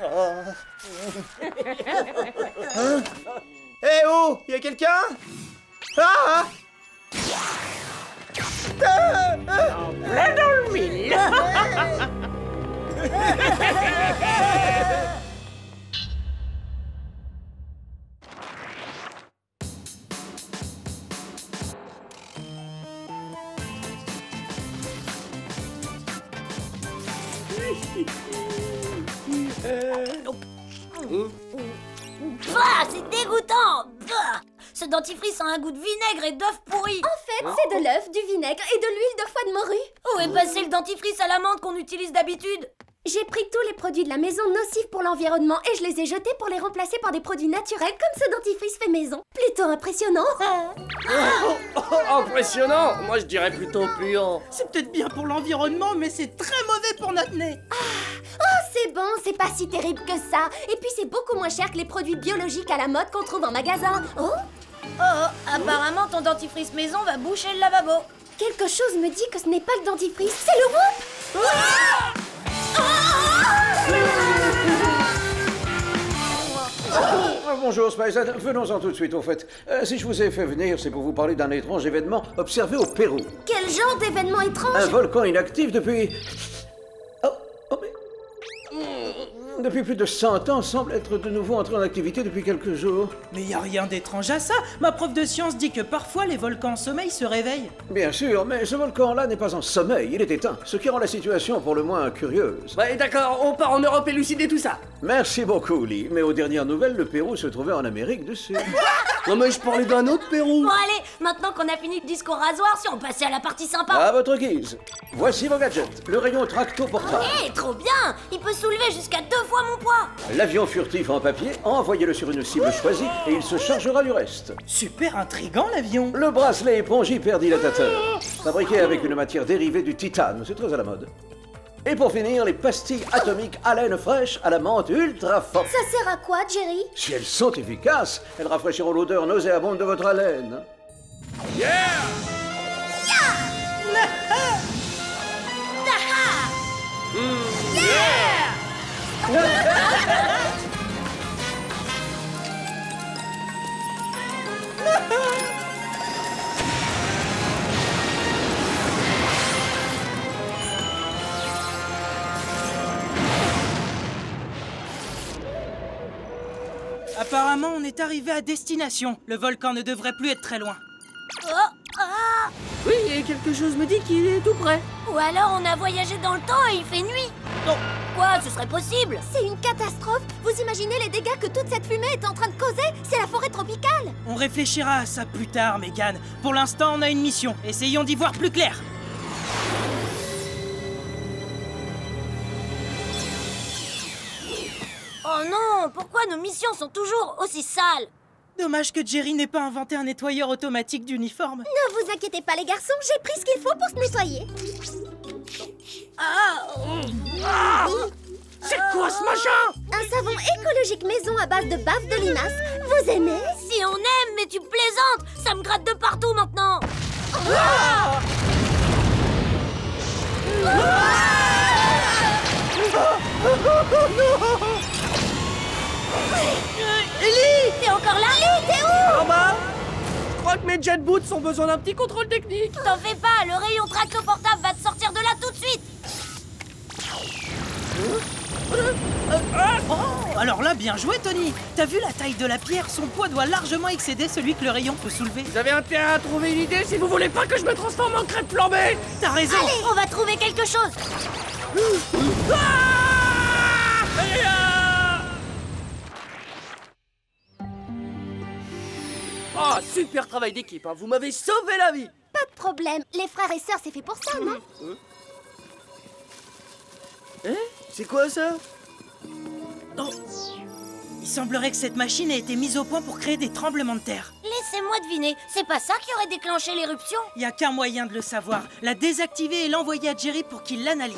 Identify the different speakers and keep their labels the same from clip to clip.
Speaker 1: Hein? Eh oh, y a quelqu'un? Ah!
Speaker 2: En plein dans le mille.
Speaker 3: Bah, c'est dégoûtant. Bah, ce dentifrice a un goût de vinaigre et d'œuf pourri.
Speaker 4: En fait, c'est de l'œuf, du vinaigre et de l'huile de foie de morue.
Speaker 3: Où est passé le dentifrice à l'amande qu'on utilise d'habitude?
Speaker 4: J'ai pris tous les produits de la maison nocifs pour l'environnement et je les ai jetés pour les remplacer par des produits naturels comme ce dentifrice fait maison. Plutôt impressionnant.
Speaker 5: Impressionnant. Moi, je dirais plutôt puant.
Speaker 6: C'est peut-être bien pour l'environnement, mais c'est très mauvais pour notre nez.
Speaker 4: Oh, c'est bon, c'est pas si terrible que ça. Et puis c'est beaucoup moins cher que les produits biologiques à la mode qu'on trouve en magasin. Oh,
Speaker 3: Apparemment ton dentifrice maison va boucher le lavabo.
Speaker 4: quelque chose me dit que ce n'est pas le dentifrice, c'est le Whoop.
Speaker 7: Bonjour Spicehead, venons-en tout de suite au fait. Si je vous ai fait venir, c'est pour vous parler d'un étrange événement observé au Pérou.
Speaker 4: Quel genre d'événement étrange?
Speaker 7: Un volcan inactif depuis... Depuis plus de 100 ans, semble être de nouveau entré en activité depuis quelques jours.
Speaker 6: Mais y a rien d'étrange à ça. Ma prof de sciences dit que parfois les volcans en sommeil se réveillent.
Speaker 7: Bien sûr, mais ce volcan-là n'est pas en sommeil, il est éteint, ce qui rend la situation pour le moins curieuse.
Speaker 5: Ouais, d'accord, on part en Europe élucider tout ça.
Speaker 7: Merci beaucoup, Lee, mais aux dernières nouvelles, le Pérou se trouvait en Amérique du Sud.
Speaker 5: Non mais je parlais d'un autre Pérou.
Speaker 3: Bon allez, maintenant qu'on a fini le discours rasoir, si on passait à la partie sympa.
Speaker 7: À votre guise. Voici vos gadgets. Le rayon tracto portable.
Speaker 3: Eh, trop bien. Il peut soulever jusqu'à 2 fois mon poids.
Speaker 7: L'avion furtif en papier, envoyez-le sur une cible choisie et il se chargera du reste.
Speaker 6: Super intriguant l'avion.
Speaker 7: Le bracelet éponge hyperdilatateur, fabriqué avec une matière dérivée du titane, c'est très à la mode. Et pour finir, les pastilles atomiques haleine fraîche à la menthe ultra forte.
Speaker 4: Ça sert à quoi, Jerry?
Speaker 7: Si elles sont efficaces, elles rafraîchiront l'odeur nauséabonde de votre haleine.
Speaker 6: Apparemment, on est arrivé à destination. Le volcan ne devrait plus être très loin.
Speaker 5: Oui, et quelque chose me dit qu'il est tout près.
Speaker 3: Ou alors on a voyagé dans le temps et il fait nuit.
Speaker 5: Non.
Speaker 3: Quoi, ce serait possible?
Speaker 4: C'est une catastrophe. Vous imaginez les dégâts que toute cette fumée est en train de causer? C'est la forêt tropicale.
Speaker 6: On réfléchira à ça plus tard, Megan. Pour l'instant, on a une mission. Essayons d'y voir plus clair.
Speaker 3: Oh non, pourquoi nos missions sont toujours aussi sales?
Speaker 6: Dommage que Jerry n'ait pas inventé un nettoyeur automatique d'uniforme.
Speaker 4: Ne vous inquiétez pas, les garçons, j'ai pris ce qu'il faut pour se nettoyer.
Speaker 5: C'est quoi ce machin?
Speaker 4: Un savon écologique maison à base de bave de limace. Vous aimez?
Speaker 3: Si on aime, mais tu plaisantes. Ça me gratte de partout maintenant.
Speaker 5: Ellie!
Speaker 3: T'es encore là? Ellie, t'es où?
Speaker 5: En bas? Je crois que mes jet boots ont besoin d'un petit contrôle technique.
Speaker 3: T'en fais pas, le rayon tracto portable va te sortir de là tout de suite.
Speaker 6: Oh, alors là, bien joué, Tony. T'as vu la taille de la pierre? Son poids doit largement excéder celui que le rayon peut soulever.
Speaker 5: Vous avez intérêt à trouver une idée si vous voulez pas que je me transforme en crêpe flambée.
Speaker 6: T'as raison.
Speaker 3: Allez, on va trouver quelque chose.
Speaker 5: Oh, super travail d'équipe, hein. Vous m'avez sauvé la vie.
Speaker 4: Pas de problème. Les frères et sœurs, c'est fait pour ça, non?
Speaker 5: C'est quoi ça?
Speaker 6: Oh. Il semblerait que cette machine ait été mise au point pour créer des tremblements de terre.
Speaker 3: Laissez-moi deviner, c'est pas ça qui aurait déclenché l'éruption?
Speaker 6: Il n'y a qu'un moyen de le savoir. La désactiver et l'envoyer à Jerry pour qu'il l'analyse.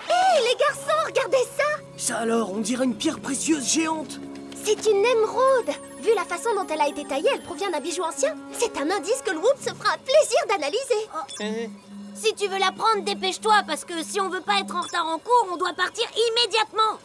Speaker 4: Hé, les garçons, regardez ça!
Speaker 5: Ça alors, on dirait une pierre précieuse géante.
Speaker 4: C'est une émeraude. Vu la façon dont elle a été taillée, elle provient d'un bijou ancien. C'est un indice que le Whoop se fera un plaisir d'analyser.
Speaker 3: Si tu veux la prendre, dépêche-toi, parce que si on veut pas être en retard en cours, on doit partir immédiatement.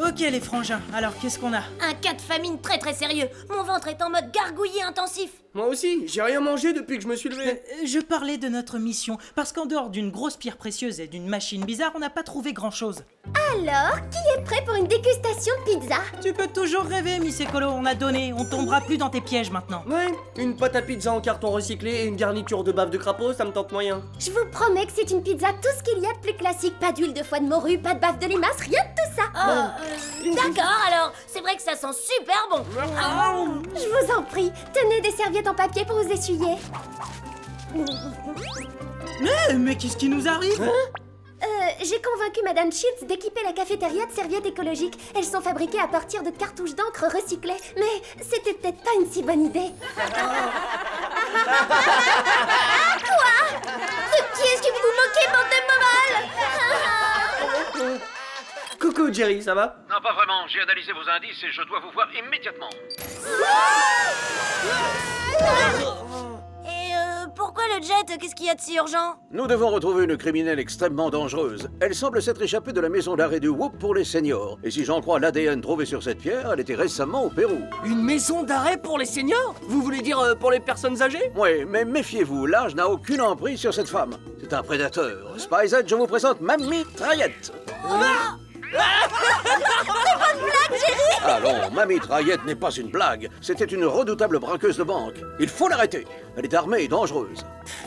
Speaker 6: Ok les frangins, alors qu'est-ce qu'on a?
Speaker 3: Un cas de famine très très sérieux. Mon ventre est en mode gargouillis intensif.
Speaker 5: Moi aussi, j'ai rien mangé depuis que je me suis levé.
Speaker 6: Je parlais de notre mission, parce qu'en dehors d'une grosse pierre précieuse et d'une machine bizarre, on n'a pas trouvé grand-chose.
Speaker 4: Alors, qui est prêt pour une dégustation de pizza?
Speaker 6: Tu peux toujours rêver, Miss Écolo, on a donné, on tombera plus dans tes pièges maintenant.
Speaker 5: Ouais, une pâte à pizza en carton recyclé et une garniture de bave de crapaud, ça me tente moyen.
Speaker 4: Je vous promets que c'est une pizza tout ce qu'il y a de plus classique. Pas d'huile de foie de morue, pas de bave de limace, rien de tout ça.
Speaker 3: D'accord, alors, c'est vrai que ça sent super bon.
Speaker 4: Je vous en prie, tenez des serviettes en papier pour vous essuyer.
Speaker 6: Mais qu'est-ce qui nous arrive?
Speaker 4: J'ai convaincu Madame Shields d'équiper la cafétéria de serviettes écologiques. Elles sont fabriquées à partir de cartouches d'encre recyclées. Mais c'était peut-être pas une si bonne idée. Quoi? De qui est-ce que vous vous moquez, bande de moral?
Speaker 5: Coucou Jerry, ça va?
Speaker 7: Non, pas vraiment. J'ai analysé vos indices et je dois vous voir immédiatement.
Speaker 3: Et pourquoi le jet? Qu'est-ce qu'il y a de si urgent?
Speaker 7: Nous devons retrouver une criminelle extrêmement dangereuse. Elle semble s'être échappée de la maison d'arrêt de Whoop pour les seniors. Et si j'en crois l'ADN trouvé sur cette pierre, elle était récemment au Pérou.
Speaker 5: Une maison d'arrêt pour les seniors? Vous voulez dire pour les personnes âgées?
Speaker 7: Oui, mais méfiez-vous, l'âge n'a aucune emprise sur cette femme. C'est un prédateur. Spyz, je vous présente Mamie Traillette. Allons, Mamie Traillette n'est pas une blague. C'était une redoutable braqueuse de banque. Il faut l'arrêter. Elle est armée et dangereuse.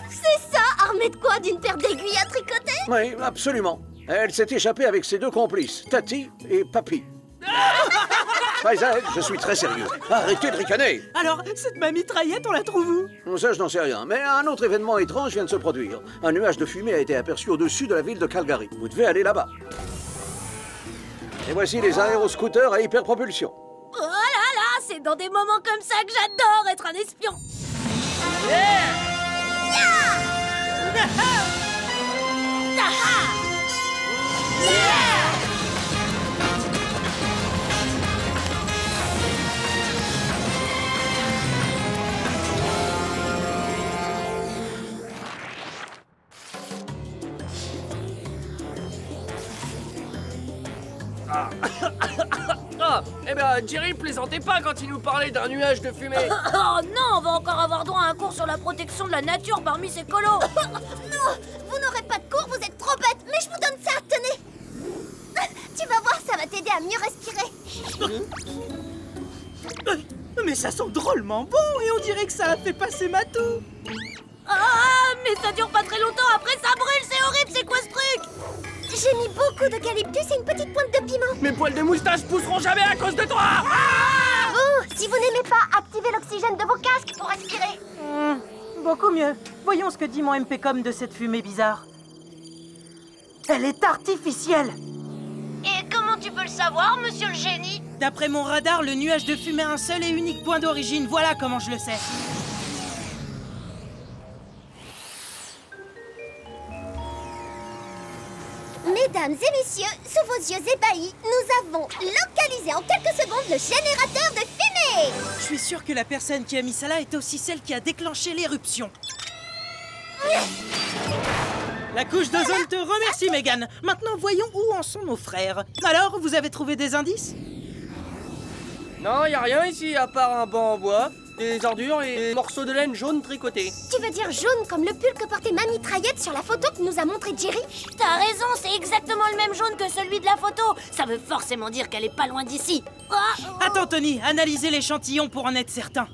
Speaker 4: C'est ça, armée de quoi? D'une paire d'aiguilles à tricoter?
Speaker 7: Oui, absolument. Elle s'est échappée avec ses deux complices, Tati et Papy. Spyz, je suis très sérieux. Arrêtez de ricaner.
Speaker 6: Alors, cette mamie Traillette, on la trouve où?
Speaker 7: Ça, je n'en sais rien, mais un autre événement étrange vient de se produire. Un nuage de fumée a été aperçu au-dessus de la ville de Calgary. Vous devez aller là-bas. Et voici les aéroscooters à hyperpropulsion.
Speaker 3: Oh là là, c'est dans des moments comme ça que j'adore être un espion.
Speaker 5: Ah, eh ben Jerry plaisantait pas quand il nous parlait d'un nuage de fumée.
Speaker 3: Oh non, on va encore avoir droit à un cours sur la protection de la nature parmi ces colos.
Speaker 4: Non, vous n'aurez pas de cours, vous êtes trop bête, mais je vous donne ça, tenez. Tu vas voir, ça va t'aider à mieux respirer.
Speaker 6: Mais ça sent drôlement bon et on dirait que ça a fait passer Matou.
Speaker 3: Ah, mais ça dure pas très longtemps, après ça brûle, c'est horrible, c'est quoi ce truc?
Speaker 4: J'ai mis beaucoup d'eucalyptus et une petite pointe de piment.
Speaker 5: Mes poils de moustache pousseront jamais à cause de toi.
Speaker 4: Vous, si vous n'aimez pas, activez l'oxygène de vos casques pour respirer.
Speaker 6: Beaucoup mieux. Voyons ce que dit mon MPCOM de cette fumée bizarre. Elle est artificielle.
Speaker 3: Et comment tu peux le savoir, monsieur le génie?
Speaker 6: D'après mon radar, le nuage de fumée a un seul et unique point d'origine. Voilà comment je le sais.
Speaker 4: Mesdames et messieurs, sous vos yeux ébahis, nous avons localisé en quelques secondes le générateur de fumée.
Speaker 6: Je suis sûr que la personne qui a mis ça là est aussi celle qui a déclenché l'éruption. La couche d'ozone te remercie, Megan. Maintenant, voyons où en sont nos frères. Alors, vous avez trouvé des indices?
Speaker 5: Non, y a rien ici à part un banc en bois, des ordures et des morceaux de laine jaune tricotés.
Speaker 4: Tu veux dire jaune comme le pull que portait Mamie Traillette sur la photo que nous a montré Jerry?
Speaker 3: T'as raison, c'est exactement le même jaune que celui de la photo. Ça veut forcément dire qu'elle est pas loin d'ici.
Speaker 6: Attends, Tony, analysez l'échantillon pour en être certain.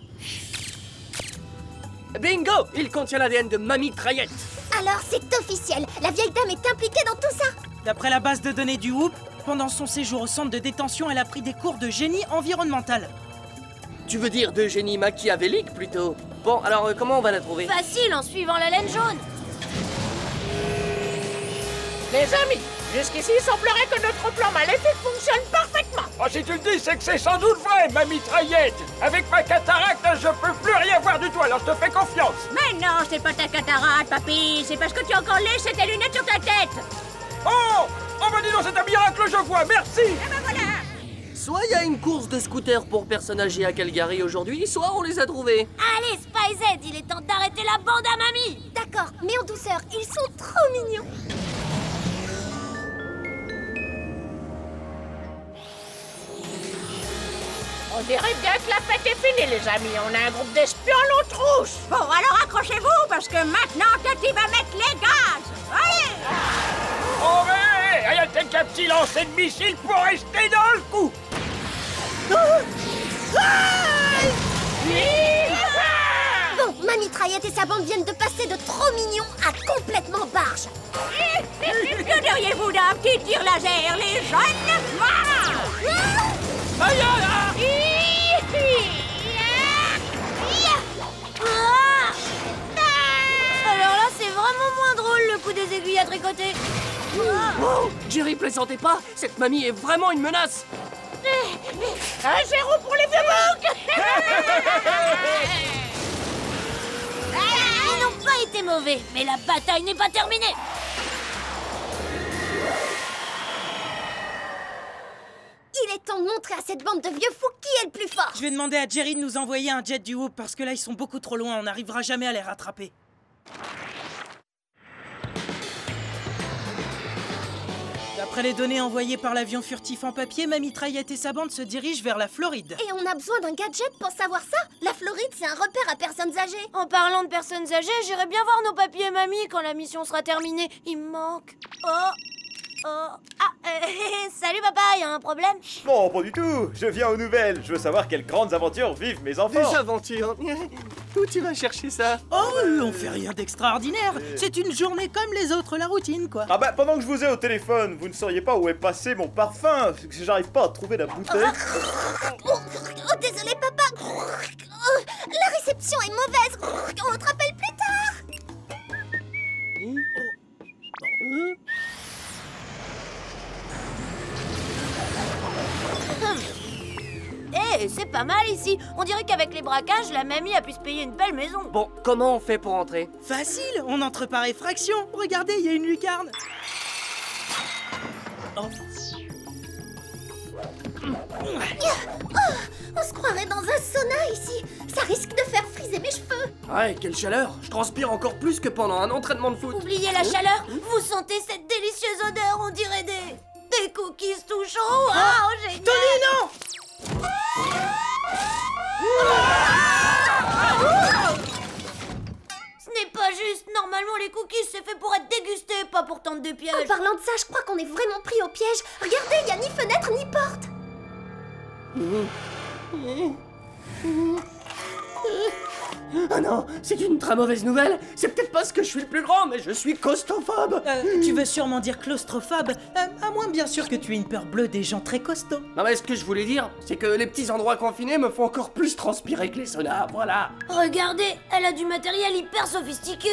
Speaker 5: Bingo! Il contient l'ADN de Mamie Traillette.
Speaker 4: Alors c'est officiel, la vieille dame est impliquée dans tout ça.
Speaker 6: D'après la base de données du Whoop, pendant son séjour au centre de détention, elle a pris des cours de génie environnemental.
Speaker 5: Tu veux dire de génie machiavélique plutôt? Bon, alors comment on va la trouver?
Speaker 3: Facile, en suivant la laine jaune.
Speaker 2: Les amis, Jusqu'ici, il semblerait que notre plan maléfique fonctionne parfaitement.
Speaker 8: Oh, si tu le dis, c'est que c'est sans doute vrai, ma mitraillette. Avec ma cataracte, je peux plus rien voir du tout, alors je te fais confiance.
Speaker 3: Mais non, c'est pas ta cataracte, papy. C'est parce que tu as encore laissé tes lunettes sur ta tête.
Speaker 8: Oh, bah dis donc, c'est un miracle, je vois, merci.
Speaker 3: Et ben voilà.
Speaker 5: Soit il y a une course de scooter pour personnes âgées à Calgary aujourd'hui, soit on les a trouvés.
Speaker 3: Allez, Spy Z, il est temps d'arrêter la bande à mamie.
Speaker 4: D'accord, mais en douceur, ils sont trop mignons.
Speaker 2: On dirait bien que la fête est finie, les amis. On a un groupe d'espions à l'eau trousse.
Speaker 3: Bon, alors accrochez-vous, parce que maintenant, Tati va mettre les gaz. Allez.
Speaker 8: Oh, mais rien de qu'un petit lancer de missile pour rester dans le coup.
Speaker 4: Bon, ma mitraillette et sa bande viennent de passer de trop mignons à complètement barge.
Speaker 3: Que diriez-vous d'un petit tir laser, les jeunes? Voilà.
Speaker 8: Aïe, aïe,
Speaker 3: Alors là, c'est vraiment moins drôle, le coup des aiguilles à tricoter.
Speaker 5: Wow, Jerry, plaisantez pas, cette mamie est vraiment une menace.
Speaker 2: 1-0 pour les vieux boucs.
Speaker 3: Ils n'ont pas été mauvais, mais la bataille n'est pas terminée.
Speaker 4: Il est temps de montrer à cette bande de vieux fous qui est le plus fort.
Speaker 6: Je vais demander à Jerry de nous envoyer un jet du Whoop parce que là, ils sont beaucoup trop loin, on n'arrivera jamais à les rattraper. D'après les données envoyées par l'avion furtif en papier, ma mitraillette et sa bande se dirigent vers la Floride.
Speaker 4: Et on a besoin d'un gadget pour savoir ça. La Floride, c'est un repère à personnes âgées.
Speaker 3: En parlant de personnes âgées, j'irai bien voir nos papiers et mamie quand la mission sera terminée. Il me manque. Salut papa, y a un problème?
Speaker 1: Non, pas du tout. Je viens aux nouvelles. Je veux savoir quelles grandes aventures vivent mes enfants.
Speaker 5: Des aventures. Où tu vas chercher ça?
Speaker 6: Oh, on fait rien d'extraordinaire. C'est une journée comme les autres, la routine, quoi.
Speaker 1: Ah bah, pendant que je vous ai au téléphone, vous ne sauriez pas où est passé mon parfum. J'arrive pas à trouver la bouteille.
Speaker 4: Oh, désolé papa. La réception est mauvaise. On te rappelle plus tard.
Speaker 3: C'est pas mal ici. On dirait qu'avec les braquages, la mamie a pu se payer une belle maison.
Speaker 5: Bon, comment on fait pour entrer?
Speaker 6: Facile, on entre par effraction. Regardez, il y a une lucarne. Oh.
Speaker 4: On se croirait dans un sauna ici. Ça risque de faire friser mes cheveux.
Speaker 5: Ouais, quelle chaleur! Je transpire encore plus que pendant un entraînement de foot.
Speaker 3: Oubliez la chaleur. Vous sentez cette délicieuse odeur? On dirait des cookies tout chauds. Oh, génial.
Speaker 6: Tony, non!
Speaker 3: Ce n'est pas juste. Normalement, les cookies, c'est fait pour être dégustés, pas pour tenter de piège.
Speaker 4: En parlant de ça, je crois qu'on est vraiment pris au piège. Regardez, il y a ni fenêtre ni porte.
Speaker 5: Ah non, c'est une très mauvaise nouvelle. C'est peut-être parce que je suis le plus grand, mais je suis claustrophobe.
Speaker 6: Tu veux sûrement dire claustrophobe, à moins bien sûr que tu aies une peur bleue des gens très costauds.
Speaker 5: Non mais ce que je voulais dire, c'est que les petits endroits confinés me font encore plus transpirer que les saunas, voilà.
Speaker 3: Regardez, elle a du matériel hyper sophistiqué.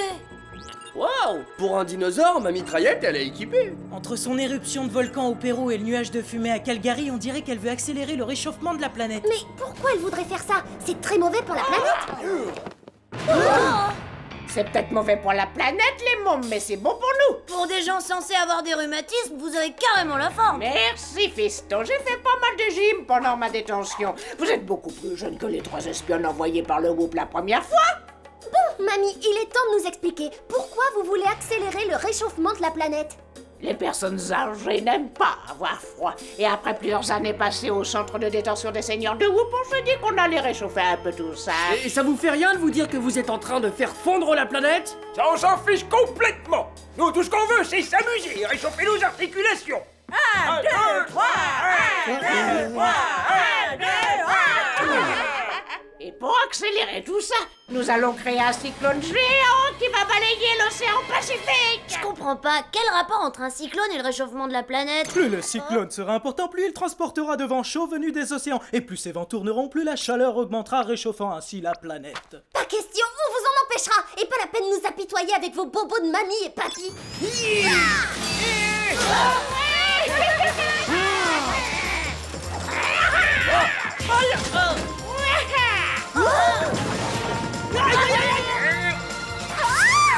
Speaker 5: Waouh! Pour un dinosaure, ma mitraillette, elle est équipée.
Speaker 6: Entre son éruption de volcan au Pérou et le nuage de fumée à Calgary, on dirait qu'elle veut accélérer le réchauffement de la planète.
Speaker 4: Mais pourquoi elle voudrait faire ça? C'est très mauvais pour la planète.
Speaker 2: C'est peut-être mauvais pour la planète, les mômes, mais c'est bon pour nous.
Speaker 3: Pour des gens censés avoir des rhumatismes, vous avez carrément la forme.
Speaker 2: Merci, fiston. J'ai fait pas mal de gym pendant ma détention. Vous êtes beaucoup plus jeune que les 3 espions envoyés par le groupe la première fois.
Speaker 4: Bon, mamie, il est temps de nous expliquer pourquoi vous voulez accélérer le réchauffement de la planète.
Speaker 2: Les personnes âgées n'aiment pas avoir froid. Et après plusieurs années passées au centre de détention des seigneurs de Whoop, on se dit qu'on allait réchauffer un peu tout ça.
Speaker 5: Et ça vous fait rien de vous dire que vous êtes en train de faire fondre la planète?
Speaker 8: Ça, on s'en fiche complètement. Nous, tout ce qu'on veut, c'est s'amuser et réchauffer nos articulations.
Speaker 2: 1, 2, 3, 1, 2, 3, 1, 2, 3. Et pour accélérer tout ça, nous allons créer un cyclone géant qui va balayer l'océan Pacifique.
Speaker 3: Je comprends pas, quel rapport entre un cyclone et le réchauffement de la planète?
Speaker 9: Plus le cyclone sera important, plus il transportera de vent chaud venu des océans. Et plus ces vents tourneront, plus la chaleur augmentera, réchauffant ainsi la planète.
Speaker 4: Pas question, on vous en empêchera. Et pas la peine de nous apitoyer avec vos bobos de mamie et papy.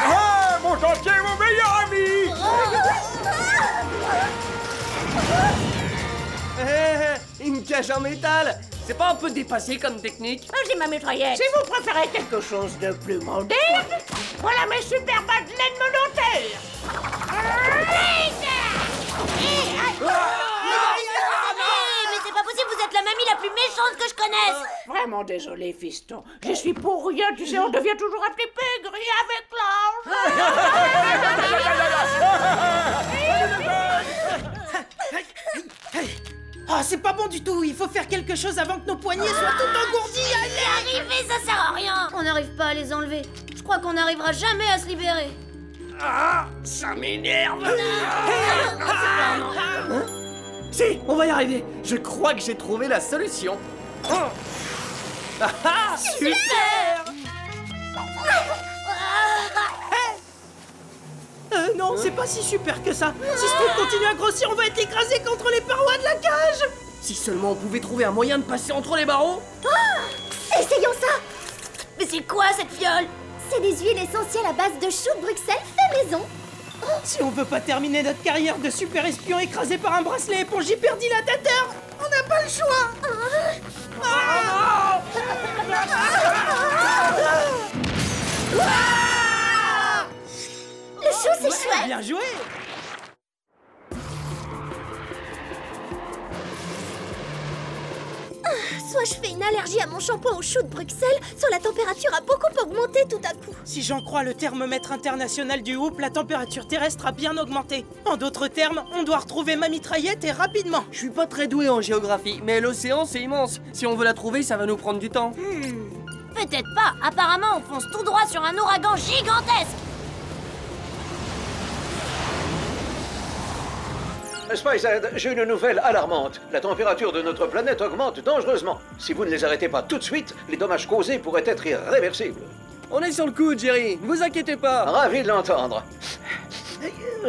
Speaker 8: Ah, mon dentier, mon meilleur ami!
Speaker 5: Une cage en métal! C'est pas un peu dépassé comme technique?
Speaker 2: Vas-y, ma mitraillette. Si vous préférez quelque chose de plus moderne, voilà mes super madeleines monotaires.
Speaker 3: Mais c'est pas possible, vous êtes la mamie la plus méchante que je connaisse.
Speaker 2: Vraiment désolé, fiston. Je suis pour rien, tu sais, on devient toujours un petit peu gris avec l'âge.
Speaker 6: Ah, c'est pas bon du tout. Il faut faire quelque chose avant que nos poignets soient tout engourdis.
Speaker 3: Allez, arrivez, ça sert à rien. On n'arrive pas à les enlever. Je crois qu'on n'arrivera jamais à se libérer.
Speaker 5: Ah, ça m'énerve! Si, on va y arriver. Je crois que j'ai trouvé la solution. Ah, super!
Speaker 6: Non, c'est pas si super que ça. Si ce truc continue à grossir, on va être écrasé contre les parois de la cage.
Speaker 5: Si seulement on pouvait trouver un moyen de passer entre les barreaux.
Speaker 4: Essayons ça.
Speaker 3: Mais c'est quoi cette fiole?
Speaker 4: C'est des huiles essentielles à base de choux de Bruxelles fait maison.
Speaker 6: Si on veut pas terminer notre carrière de super espion écrasé par un bracelet éponge hyperdilatateur, on n'a pas le choix.
Speaker 4: Le chou, c'est chouette.
Speaker 6: Bien joué.
Speaker 4: Soit je fais une allergie à mon shampoing au chou de Bruxelles, soit la température a beaucoup augmenté tout à coup.
Speaker 6: Si j'en crois le thermomètre international du Hoop, la température terrestre a bien augmenté. En d'autres termes, on doit retrouver ma mitraillette et rapidement.
Speaker 5: Je suis pas très doué en géographie, mais l'océan c'est immense. Si on veut la trouver, ça va nous prendre du temps.
Speaker 3: Peut-être pas. Apparemment, on fonce tout droit sur un ouragan gigantesque.
Speaker 7: Spice, j'ai une nouvelle alarmante. La température de notre planète augmente dangereusement. Si vous ne les arrêtez pas tout de suite, les dommages causés pourraient être irréversibles.
Speaker 5: On est sur le coup, Jerry. Ne vous inquiétez pas.
Speaker 7: Ravi de l'entendre.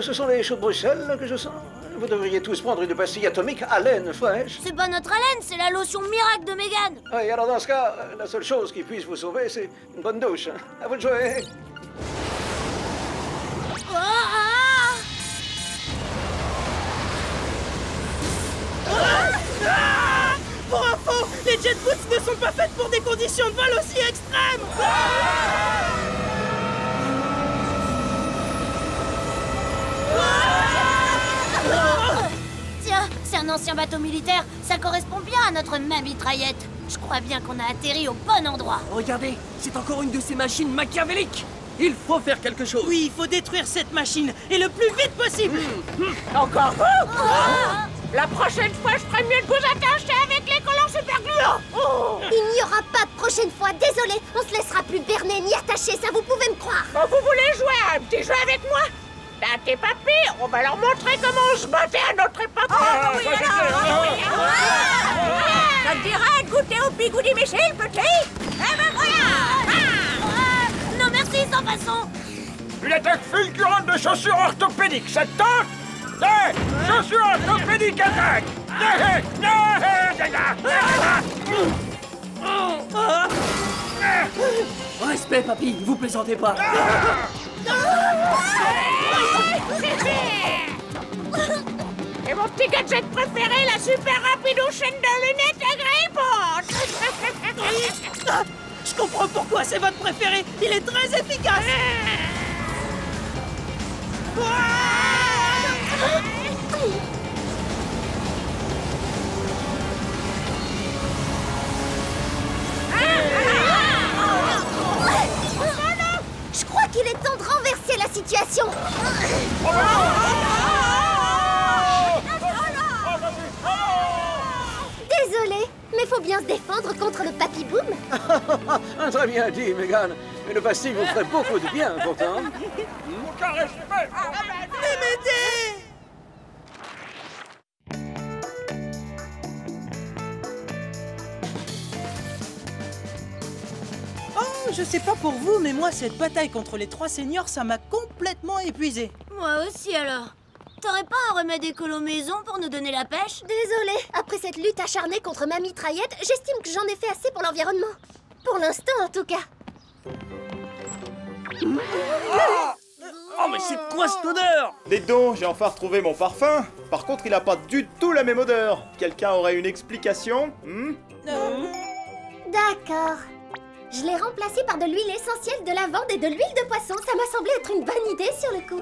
Speaker 7: Ce sont les choux de Bruxelles que je sens. Vous devriez tous prendre une pastille atomique haleine fraîche.
Speaker 3: C'est pas notre haleine, c'est la lotion miracle de Mégane.
Speaker 7: Oui, alors dans ce cas, la seule chose qui puisse vous sauver, c'est une bonne douche. À vous de jouer.
Speaker 6: Pour info, les jet boots ne sont pas faites pour des conditions de vol aussi extrêmes.
Speaker 3: Tiens, c'est un ancien bateau militaire. Ça correspond bien à notre mitraillette. Je crois bien qu'on a atterri au bon endroit.
Speaker 5: Regardez, c'est encore une de ces machines machiavéliques. Il faut faire quelque chose.
Speaker 6: Oui, il faut détruire cette machine, et le plus vite possible.
Speaker 2: Encore vous? La prochaine fois, je ferai mieux de vous attacher avec les collants super gluants.
Speaker 4: Il n'y aura pas de prochaine fois, désolé. On se laissera plus berner ni attacher, ça vous pouvez me croire.
Speaker 2: Bon, vous voulez jouer à un petit jeu avec moi? T'as tes papis, on va leur montrer comment on se battait à notre époque. Ça te dira de goûter au bigoudi Michel, petit? Eh ben voilà.
Speaker 3: Non merci, sans façon.
Speaker 8: Une attaque fulgurante de chaussures orthopédiques, ça te tente? Chaussures orthopédiques, attaque!
Speaker 5: Respect, papy, vous plaisantez pas.
Speaker 2: Et mon petit gadget préféré, la super rapide chaîne de lunettes agrippante.
Speaker 6: Je comprends pourquoi c'est votre préféré. Il est très efficace.
Speaker 4: Je crois qu'il est temps de renverser la situation. Désolé, mais faut bien se défendre contre le papy boom.
Speaker 7: Très bien dit, Mégane. Une pastille vous ferait beaucoup de bien, pourtant.
Speaker 8: Aucun respect!
Speaker 6: Oh, je sais pas pour vous, mais moi, cette bataille contre les trois seigneurs, ça m'a complètement épuisé.
Speaker 3: Moi aussi alors. T'aurais pas un remède écolo maison pour nous donner la pêche?
Speaker 4: Désolée, après cette lutte acharnée contre ma mitraillette, j'estime que j'en ai fait assez pour l'environnement. Pour l'instant, en tout cas.
Speaker 5: Oh, mais c'est quoi cette odeur?
Speaker 1: Dites donc, j'ai enfin retrouvé mon parfum. Par contre, il a pas du tout la même odeur. Quelqu'un aurait une explication?
Speaker 4: D'accord. Je l'ai remplacé par de l'huile essentielle de lavande et de l'huile de poisson. Ça m'a semblé être une bonne idée sur le coup.